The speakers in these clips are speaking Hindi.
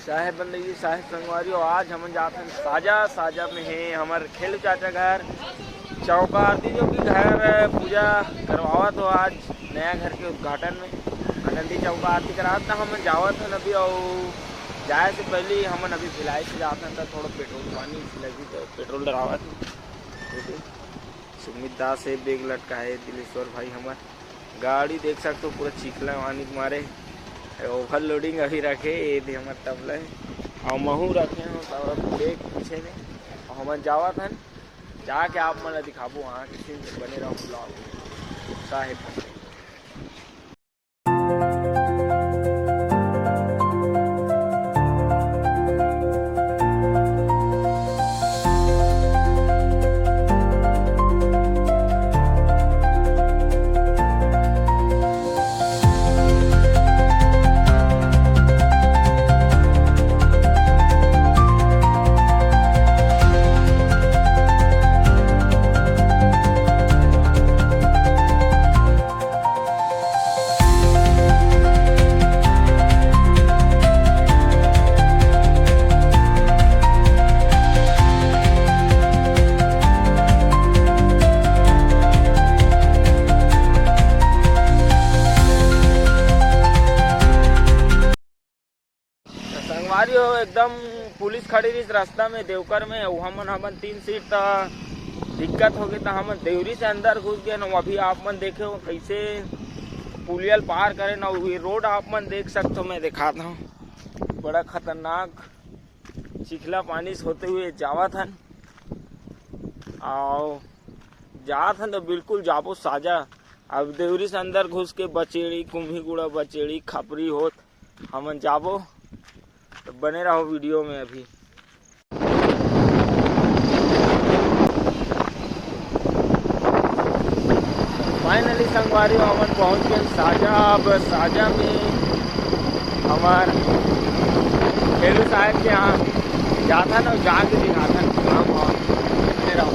साहेब बंदगी साहेब संगवारी। आज हम जाते हैं साजा में है हमारे खेल चाचा घर चौका आरती जो कि घर पूजा करवावा तो आज नया घर के उद्घाटन में आनंदी चौका आरती करा था। हम जावत हैं अभी और जाए से पहले हम अभी भिलाई से जाते हैं तो थोड़ा पेट्रोल पानी लगी तो पेट्रोल डरावा थी। सुमित दास है बेग लटका है दिलेश्वर भाई हमारे गाड़ी देख सकते हो पूरा चिखला पानी मारे ओवर लोडिंग अभी रखे ये भी हमारे तबला है और महू रखे हैं और ब्रेक पीछे में और हम जावा था जाके आप मैं दिखाबो वहाँ किसी बने रहो ब्लॉग साहेब। संगवारी हो एकदम पुलिस खड़ी रही रास्ता में देवकर में हमन 3 सीट दिक्कत हो गई तो हम देवरी से अंदर घुस गए ना। अभी आप मन देखे हो कैसे पुलियल पार करे ना ये रोड आप मन देख सकते हो। मैं दिखाता हूँ बड़ा खतरनाक चिखला पानी से होते हुए जावा था और जा था तो बिल्कुल जाबो साजा। अब देवरी से अंदर घुस के बचेड़ी कुम्भीगुड़ा बचेड़ी खपरी होत हमन जाबो तो बने रहो वीडियो में। अभी फाइनली संगवारी हम पहुंच गए साजा। अब साजा में हमार खेलू साहब के यहाँ जाता ना जाके दिखाता बने रहो।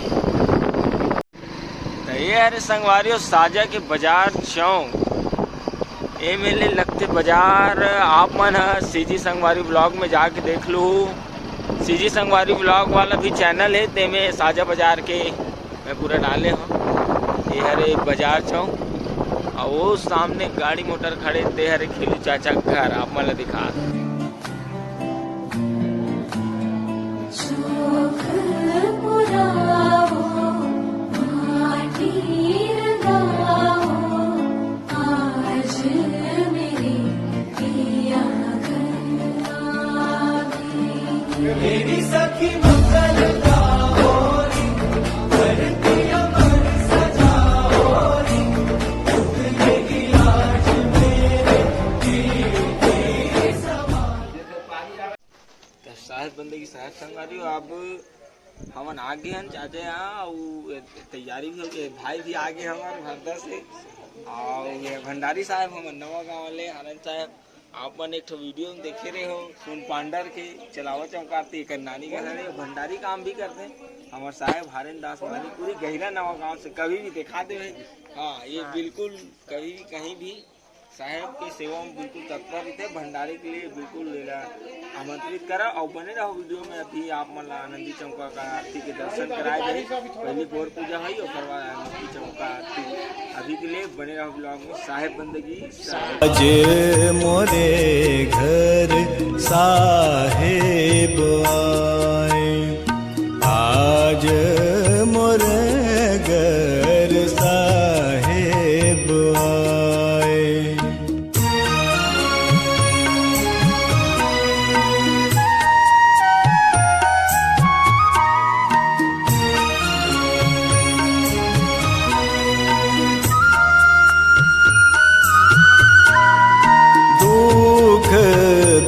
तो ये अरे संगवारी साजा के बाजार चौक ये मेले लगते बाजार आप मन सीजी संगवारी ब्लॉग में जाके देख लो। सीजी संगवारी ब्लॉग वाला भी चैनल है ते में साजा बाजार के मैं पूरा डाले हूँ। ये हरे बाजार चौक और वो सामने गाड़ी मोटर खड़े ते हरे खेलू चाचा घर आप मन दिखा। मेरी सखी मंगल गाओरी करती अमर सजाओरी उठलेगी आज मेरे साहेब बंदे की साहेब संगवारी। अब हमन आगे हैं चाचा यहाँ और तैयारी भी हो गई भाई भी आगे हमारे भरदा से और ये भंडारी साहब हम नवा गाँव वाले आनंद साहब आप मन एक वीडियो में देखे रहे हो सोन पांडर के चलावा चौकाती एक नानी के घर भंडारी काम भी करते हैं हमारे साहेब हारेन दास मानी पूरी गहरा नवा गांव से कभी भी दिखा दे। हाँ ये बिल्कुल कभी भी कहीं भी साहेब के सेवा में बिल्कुल तत्पर रहते भंडारी के लिए बिल्कुल आमंत्रित करा और बने रहो वीडियो में। अभी आप मन आनंदी चौका का आरती के दर्शन कराए गए पहली बोर पूजा है और बाद आनंदी चौका आरती अभी के लिए बने रहो ब्लॉग में। साहेब बंदगी आज मोरे घर साहेब आए आज मोरे घर साहेब आए।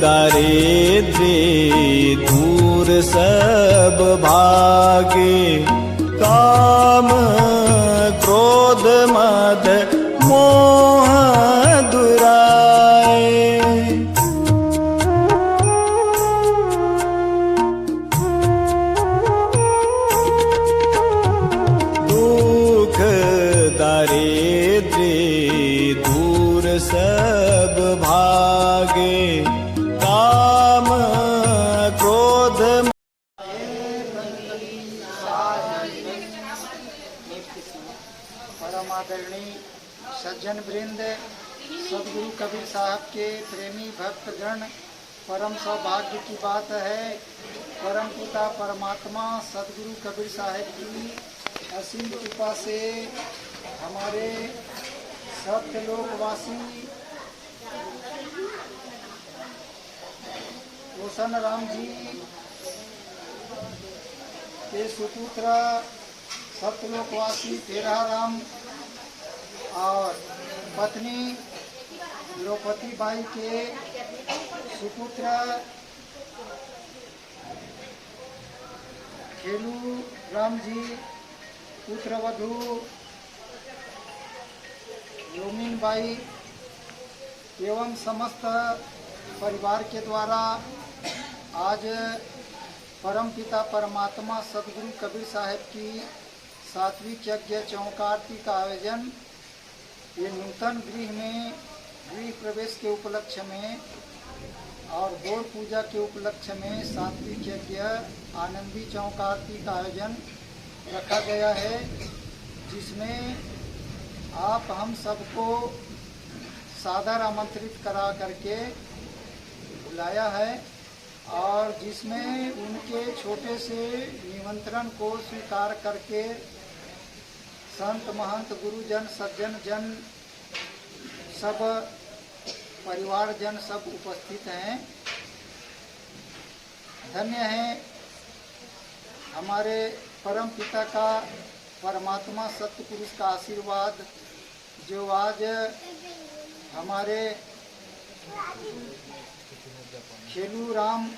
दारिद्र्य दूर सब भागे काम क्रोध मद मोह दुराए। दुख दारिद्र्य दूर सब भागे काम सज्जन वृंद, सदगुरु कबीर साहब के प्रेमी भक्तगण, परम सौभाग्य की बात है परम पिता परमात्मा सदगुरु कबीर साहब की असीम कृपा से हमारे सत्यलोकवासी रोशन राम जी के सुपुत्र सत्यलोकवासी तेरा राम और पत्नी द्रौपदी बाई के सुपुत्र खेलू राम जी, पुत्रवधू योमिन बाई एवं समस्त परिवार के द्वारा आज परम पिता परमात्मा सदगुरु कबीर साहब की 7वीं यज्ञ चौका आरती का आयोजन ये नूतन गृह प्रवेश के उपलक्ष्य में और गौर पूजा के उपलक्ष्य में 7वीं यज्ञ आनंदी चौका आरती का आयोजन रखा गया है, जिसमें आप हम सबको सादर आमंत्रित करा करके बुलाया है और जिसमें उनके छोटे से निमंत्रण को स्वीकार करके संत महंत गुरुजन सज्जन जन सब परिवारजन सब उपस्थित हैं। धन्य है हमारे परम पिता का परमात्मा सत्य पुरुष का आशीर्वाद जो आज हमारे खेलू राम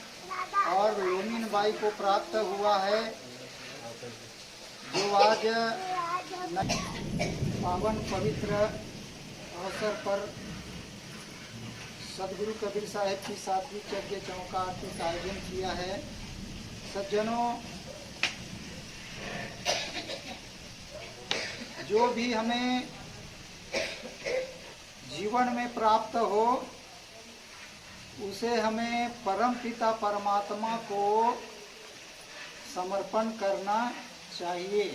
और योमिन बाई को प्राप्त हुआ है, जो आज पावन पवित्र अवसर पर सदगुरु कबीर साहब की 7वीं यज्ञ चौका आरती का आयोजन किया है। सज्जनों, जो भी हमें जीवन में प्राप्त हो उसे हमें परम पिता परमात्मा को समर्पण करना चाहिए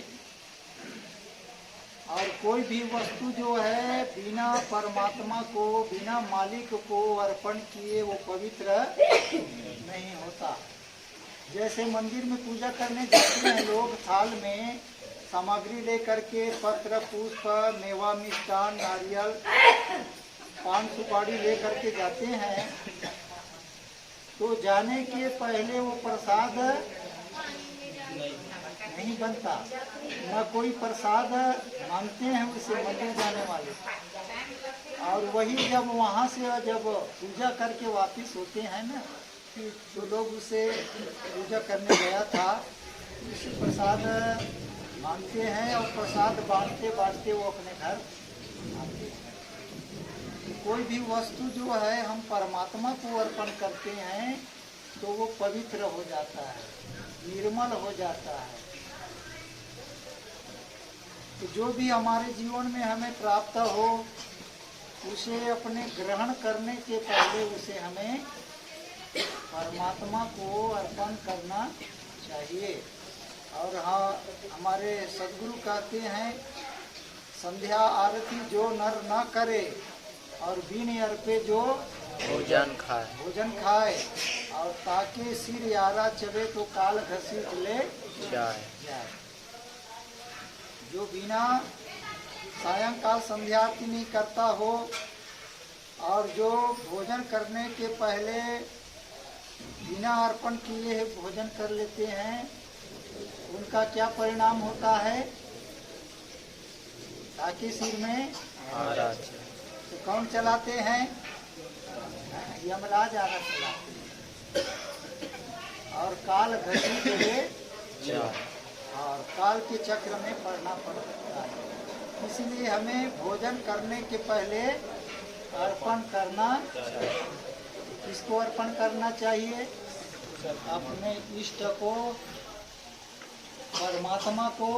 और कोई भी वस्तु जो है बिना परमात्मा को बिना मालिक को अर्पण किए वो पवित्र नहीं होता। जैसे मंदिर में पूजा करने जाते हैं लोग, थाल में सामग्री लेकर के पत्र पुष्प मेवा मिष्ठान नारियल पान सुपारी लेकर के जाते हैं, तो जाने के पहले वो प्रसाद नहीं बनता, न कोई प्रसाद मांगते हैं उसे मंदिर जाने वाले। और वही जब वहाँ से जब पूजा करके वापस होते हैं ना, तो लोग उसे पूजा करने गया था उसे प्रसाद मांगते हैं और प्रसाद बांटते बांटते वो अपने घर आते हैं। कोई भी वस्तु जो है हम परमात्मा को अर्पण करते हैं तो वो पवित्र हो जाता है, निर्मल हो जाता है। तो जो भी हमारे जीवन में हमें प्राप्त हो उसे अपने ग्रहण करने के पहले उसे हमें परमात्मा को अर्पण करना चाहिए। और हाँ, हमारे सदगुरु कहते हैं संध्या आरती जो नर न करे और बिन अर्पे जो भोजन खाए और ताके सिर यारा चले तो काल घसीट ले जाए। जो बिना सायंकाल संध्या आरती नहीं करता हो और जो भोजन करने के पहले बिना अर्पण किए भोजन कर लेते हैं, उनका क्या परिणाम होता है? ताकि सिर में तो कौन चलाते हैं? यमराज आरा चलाते हैं और काल घसीट ले और काल के चक्र में पड़ना पड़ सकता है। इसलिए हमें भोजन करने के पहले अर्पण करना, किसको अर्पण करना चाहिए? अपने इष्ट को, परमात्मा को।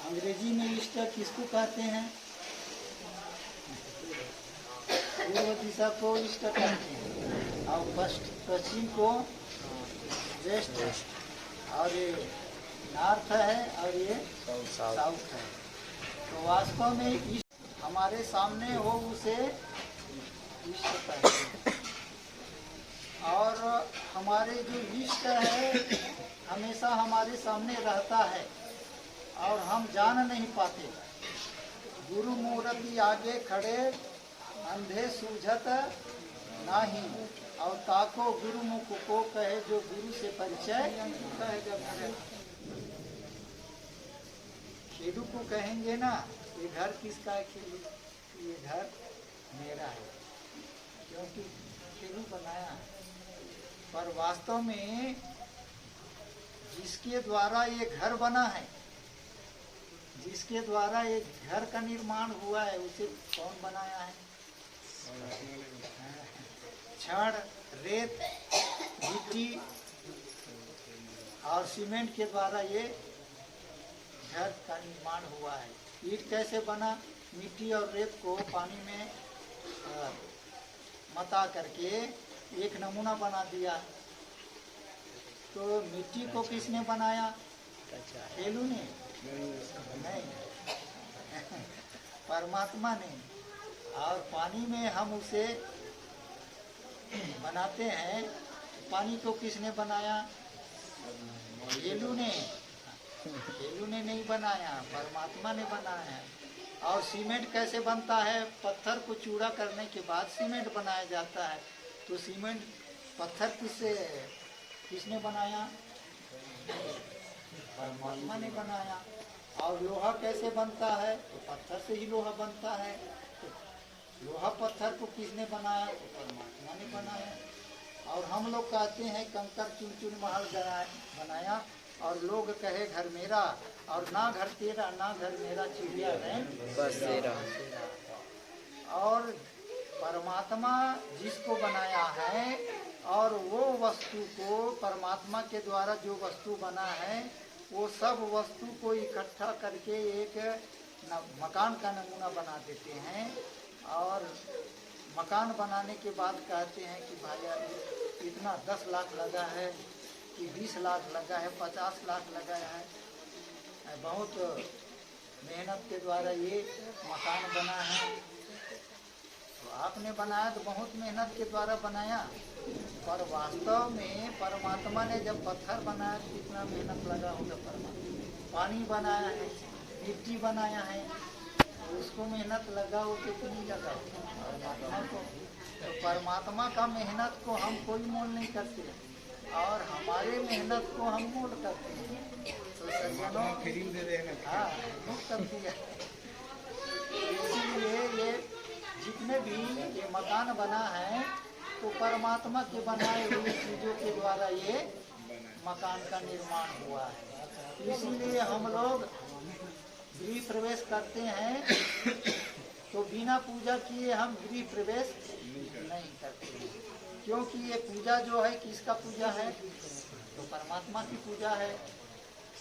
अंग्रेजी में इष्ट किसको कहते हैं? पूर्व दिशा को इष्ट कहते हैं और पश्चिम को वेस्ट, और ये नॉर्थ है और ये साउथ है। तो वास्तव में इष्ट हमारे सामने हो उसे इष्ट कहते हैं। और हमारे जो इष्ट है हमेशा हमारे सामने रहता है और हम जान नहीं पाते। गुरु मूर्ति आगे खड़े अंधे सूझत नाही, और ताको गुरु मुख को कहे जो गुरु से परिचय कहे। जब खेलू को कहेंगे ना, ये घर किसका है खेलू, ये घर मेरा है, क्योंकि खेलू बनाया है। पर वास्तव में जिसके द्वारा ये घर बना है, जिसके द्वारा ये घर का निर्माण हुआ है, उसे कौन बनाया है? छड़, रेत, मिट्टी और सीमेंट के द्वारा ये घर का निर्माण हुआ है। ईंट कैसे बना? मिट्टी और रेत को पानी में मता करके एक नमूना बना दिया। तो मिट्टी को किसने बनाया? खेलू ने? नहीं, परमात्मा ने। और पानी में हम उसे बनाते हैं, पानी को किसने बनाया? खेलू ने? खेलू ने नहीं बनाया, परमात्मा ने बनाया। और सीमेंट कैसे बनता है? पत्थर को चूड़ा करने के बाद सीमेंट बनाया जाता है। तो सीमेंट पत्थर किसने बनाया? परमात्मा ने बनाया। और लोहा कैसे बनता है? तो पत्थर से ही लोहा बनता है। तो लोहा पत्थर को किसने बनाया? तो परमात्मा ने बनाया। और हम लोग कहते हैं कंकर चुन चुन महल बनाया, और लोग कहे घर मेरा, और ना घर तेरा ना घर मेरा, चिड़िया है बस तेरा। और परमात्मा जिसको बनाया है, और वो वस्तु को परमात्मा के द्वारा जो वस्तु बना है, वो सब वस्तु को इकट्ठा करके एक मकान का नमूना बना देते हैं। और मकान बनाने के बाद कहते हैं कि भाई इतना 10 लाख लगा है, कि 20 लाख लगा है, 50 लाख लगा है। बहुत मेहनत के द्वारा ये मकान बना है। तो आपने बनाया तो बहुत मेहनत के द्वारा बनाया, पर वास्तव में परमात्मा ने जब पत्थर बनाया तो कितना मेहनत लगा होगा। परमात्मा पानी बनाया है, मिट्टी बनाया है, तो उसको मेहनत लगा हो कितनी लगा परमात्मा को। तो परमात्मा का मेहनत को हम कोई मोल नहीं करते, और हमारे मेहनत को हम मोल करते हैं। तो सज्जनों हाँ मुक्त करती है। इसीलिए ये जितने भी ये मकान बना है, तो परमात्मा के बनाए हुए चीजों के द्वारा ये मकान का निर्माण हुआ है। इसीलिए हम लोग गृह प्रवेश करते हैं, तो बिना पूजा किए हम गृह प्रवेश नहीं करते हैं। क्योंकि ये पूजा जो है किसका पूजा है? तो परमात्मा की पूजा है।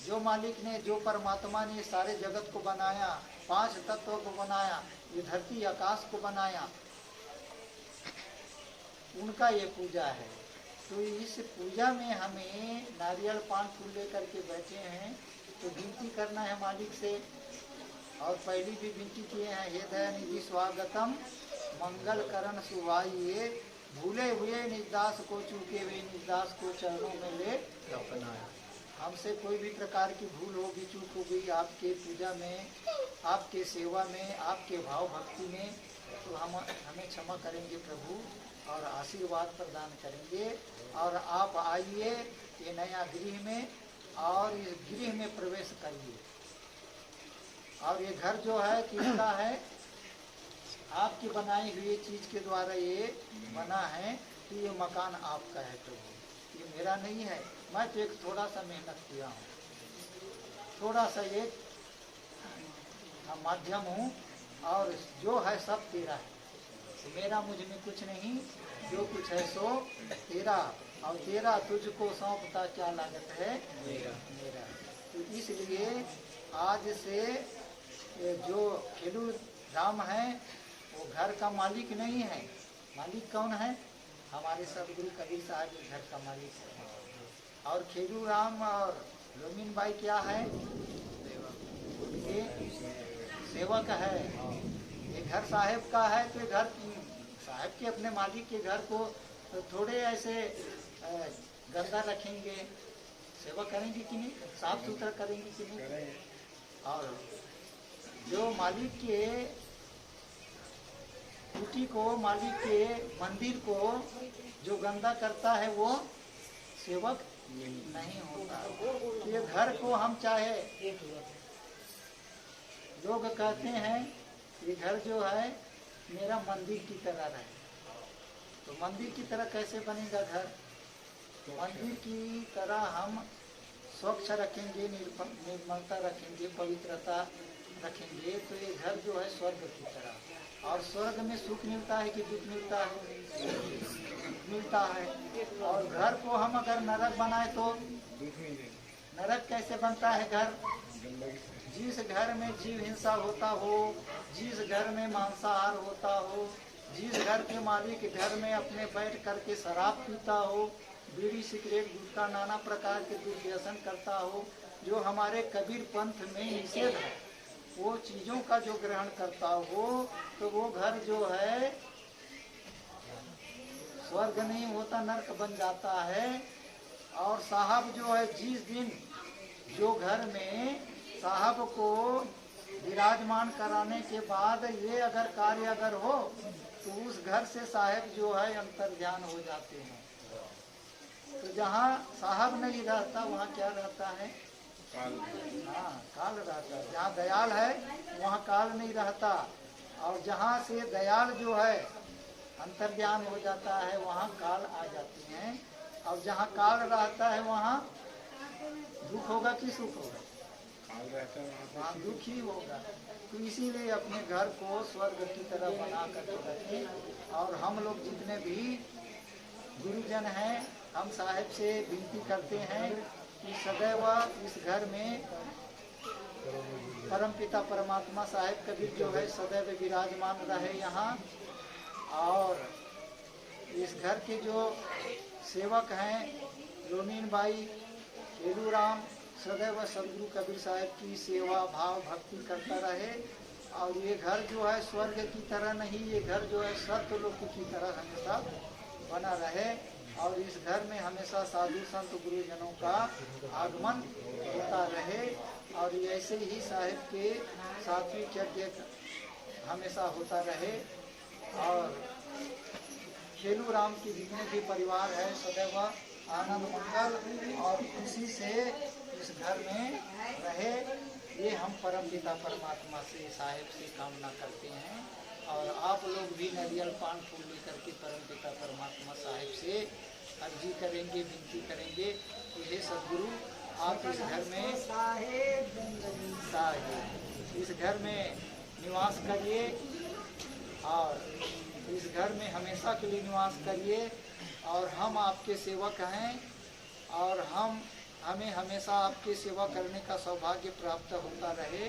जो मालिक ने, जो परमात्मा ने सारे जगत को बनाया, 5 तत्वों को बनाया, ये धरती आकाश को बनाया, उनका ये पूजा है। तो इस पूजा में हमें नारियल पान फूल लेकर के बैठे हैं, तो विनती करना है मालिक से। और पहली भी विनती किए हैं, हे दयानिधि स्वागतम मंगल करण सुभाइए, भूले हुए निजदास को चूके हुए निजदास को चरणों में ले अपनाया। हमसे कोई भी प्रकार की भूल होगी, चूक हो गई आपके पूजा में, आपके सेवा में, आपके भाव भक्ति में, तो हम हमें क्षमा करेंगे प्रभु, और आशीर्वाद प्रदान करेंगे। और आप आइए ये नया गृह में, और इस गृह में प्रवेश करिए। और ये घर जो है किसका है? आपकी बनाई हुई चीज के द्वारा ये बना है, कि ये मकान आपका है प्रभु, ये मेरा नहीं है। मैं तो एक थोड़ा सा मेहनत किया हूँ, थोड़ा सा एक माध्यम हूँ, और जो है सब तेरा है। मेरा मुझ में कुछ नहीं, जो कुछ है सो तेरा, और तेरा तुझको सौंपता क्या लागत है मेरा। तो इसलिए आज से जो खेलू राम है, वो घर का मालिक नहीं है। मालिक कौन है? हमारे सदगुरु कबीर साहब ये घर का मालिक है। और खेलू राम और लोमीन बाई क्या है? ये सेवक है, ये घर साहेब का है, तो ये घर साहब के अपने मालिक के घर को तो थोड़े ऐसे गंदा रखेंगे, सेवा करेंगे कि नहीं, साफ सुथरा करेंगे कि नहीं। और जो मालिक के कुटी को, मालिक के मंदिर को जो गंदा करता है वो सेवक नहीं होता। ये घर को हम चाहे, लोग कहते हैं ये घर जो है मेरा मंदिर की तरह रहे, तो मंदिर की तरह कैसे बनेगा घर? मंदिर की तरह हम स्वच्छ रखेंगे, निर्मलता रखेंगे, पवित्रता रखेंगे, तो ये घर जो है स्वर्ग की तरह। और स्वर्ग में सुख मिलता है कि दुख मिलता है? मिलता है। और घर को हम अगर नरक बनाए तो नरक कैसे बनता है घर? जिस घर में जीव हिंसा होता हो, जिस घर में मांसाहार होता हो, जिस घर के मालिक घर में अपने बैठ करके शराब पीता हो, बीड़ी सिगरेट गुटखा नाना प्रकार के दुर्व्यसन करता हो, जो हमारे कबीर पंथ में निषेध है, वो चीजों का जो ग्रहण करता हो, तो वो घर जो है स्वर्ग नहीं होता, नरक बन जाता है। और साहब जो है जिस दिन जो घर में साहब को विराजमान कराने के बाद ये अगर कार्य अगर हो, तो उस घर से साहब जो है अंतर्ध्यान हो जाते हैं। तो जहाँ साहब नहीं रहता वहाँ क्या रहता है? हाँ, काल रहता है। जहाँ दयाल है वहाँ काल नहीं रहता, और जहाँ से दयाल जो है अंतर्ध्यान हो जाता है वहाँ काल आ जाती हैं। और जहाँ काल रहता है वहाँ दुख होगा कि सुख होगा? वहाँ दुख ही होगा। तो इसीलिए अपने घर को स्वर्ग की तरह बना कर रखें। और हम लोग जितने भी गुरुजन हैं, हम साहिब से विनती करते हैं कि सदैव इस घर में परमपिता परमात्मा साहिब कबीर जो है सदैव विराजमान रहे यहाँ। और इस घर के जो सेवक हैं लोनीन बाई, केलू राम, सदैव सदगुरु कबीर साहब की सेवा भाव भक्ति करता रहे। और ये घर जो है स्वर्ग की तरह नहीं, ये घर जो है सत्यलोक की तरह हमेशा बना रहे। और इस घर में हमेशा साधु संत गुरुजनों का आगमन होता रहे। और ऐसे ही साहिब के सात्विक यज्ञ हमेशा होता रहे। और केलू राम की जितने भी परिवार है सदैव आनंद मंगल और खुशी से इस घर में रहे, ये हम परम पिता परमात्मा से साहिब से कामना करते हैं। और आप लोग भी नारियल पान फूल लेकर के परम पिता परमात्मा साहिब से अर्जी करेंगे, विनती करेंगे कि हे सदगुरु आप इस घर में इस घर में निवास करिए और इस घर में हमेशा के लिए निवास करिए। और हम आपके सेवक हैं और हमें हमेशा आपकी सेवा करने का सौभाग्य प्राप्त होता रहे।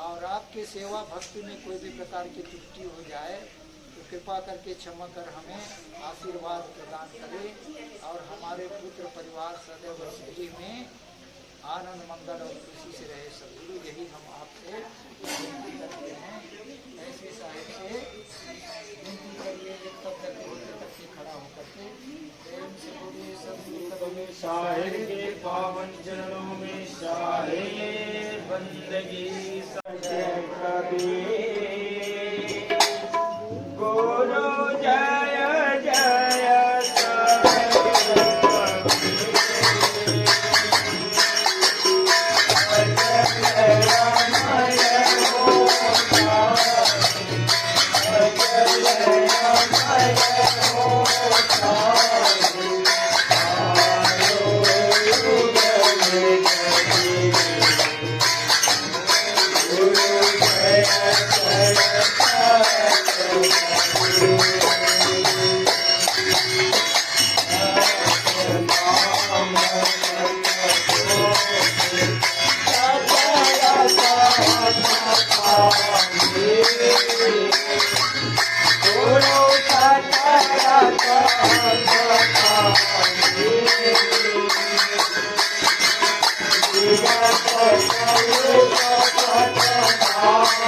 और आपके सेवा भक्ति में कोई भी प्रकार की त्रुटि हो जाए तो कृपा करके क्षमा कर हमें आशीर्वाद प्रदान करें। और हमारे पुत्र परिवार सदैव सुखी में आनंद मंगल और खुशी से रहे सदगुरु, यही हम आपसे विनती करते हैं। ऐसे साहिब से विनती करिए, एक तब तक होते तक के खड़ा होकर के प्रेम से बोलिए सदगुरु साहिब के पावन चरणों में साहे बंदगी सजय कबीर। गुरु जय जय Oh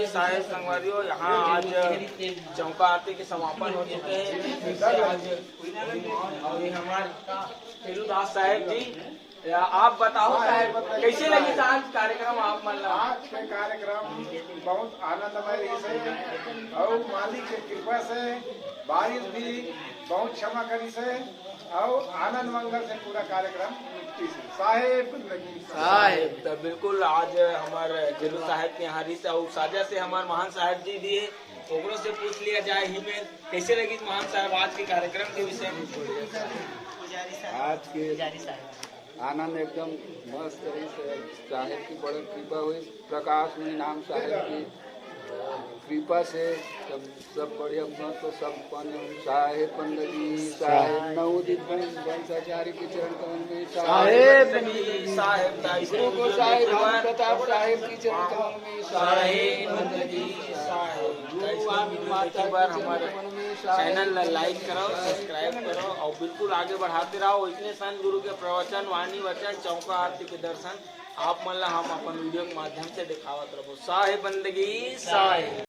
साहेब संगवारियों, यहाँ आज चौका आरती के समापन हो चुके हैं आज। और ये हमारे फेलूदास साहेब जी, आप बताओ साहब कैसे लगी आज कार्यक्रम? आप मतलब आज के कार्यक्रम बहुत आनंदमय रही से और मालिक के कृपा से बारिश भी बहुत क्षमा करी से और आनंद मंगल से पूरा कार्यक्रम साहेब साहेब तो बिल्कुल आज हमारे जिलू साहेब के यहाँ से और साजा से हमारे महान साहब जी दिए, ओकरों से पूछ लिया जाए ही में कैसे लगी महान साहब आज के कार्यक्रम के विषय में? आज के आनंद एकदम मस्त रही से साहेब की बड़ी कृपा हुई, प्रकाश में नाम साहेब की कृपा से सब बढ़िया मस्त सब साहेब बंदगी साहेब नवोदित वंशाचार्य के चरण कमल में साहेब गुरु को साहेब राम प्रताप साहेब की चरण कमल में साहेब बंदगी साहेब बार हमारे चैनल लाइक करो, सब्सक्राइब करो और बिल्कुल आगे बढ़ाते रहो। इतने संत गुरु के प्रवचन, वाणी वचन, चौका आरती के दर्शन आप मतलब हम अपन वीडियो के माध्यम से दिखावत रहो। साहेब बंदगी साहेब।